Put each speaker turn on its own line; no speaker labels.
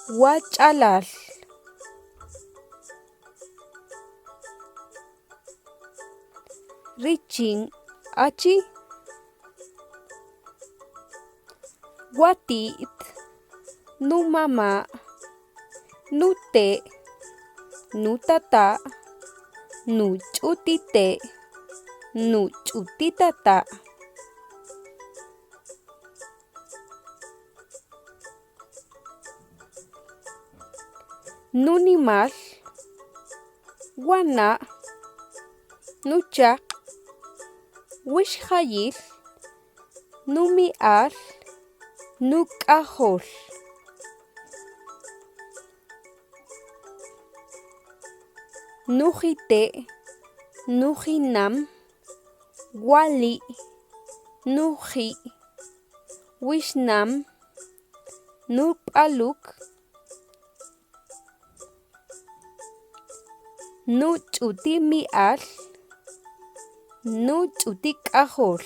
Huachalal. Richin achi. Watit. Nu mama. Nu te. Nu tata. Nu chutite. Nu chutitata. Nunimal. Wana. Nuchak. Wishhayil. Numial. Nukahol. Nujite. Nujinam. Wali. Nuji. Wishnam. Nupaluk. Nu ch'uti mi'al. Nu ch'uti k'ajol.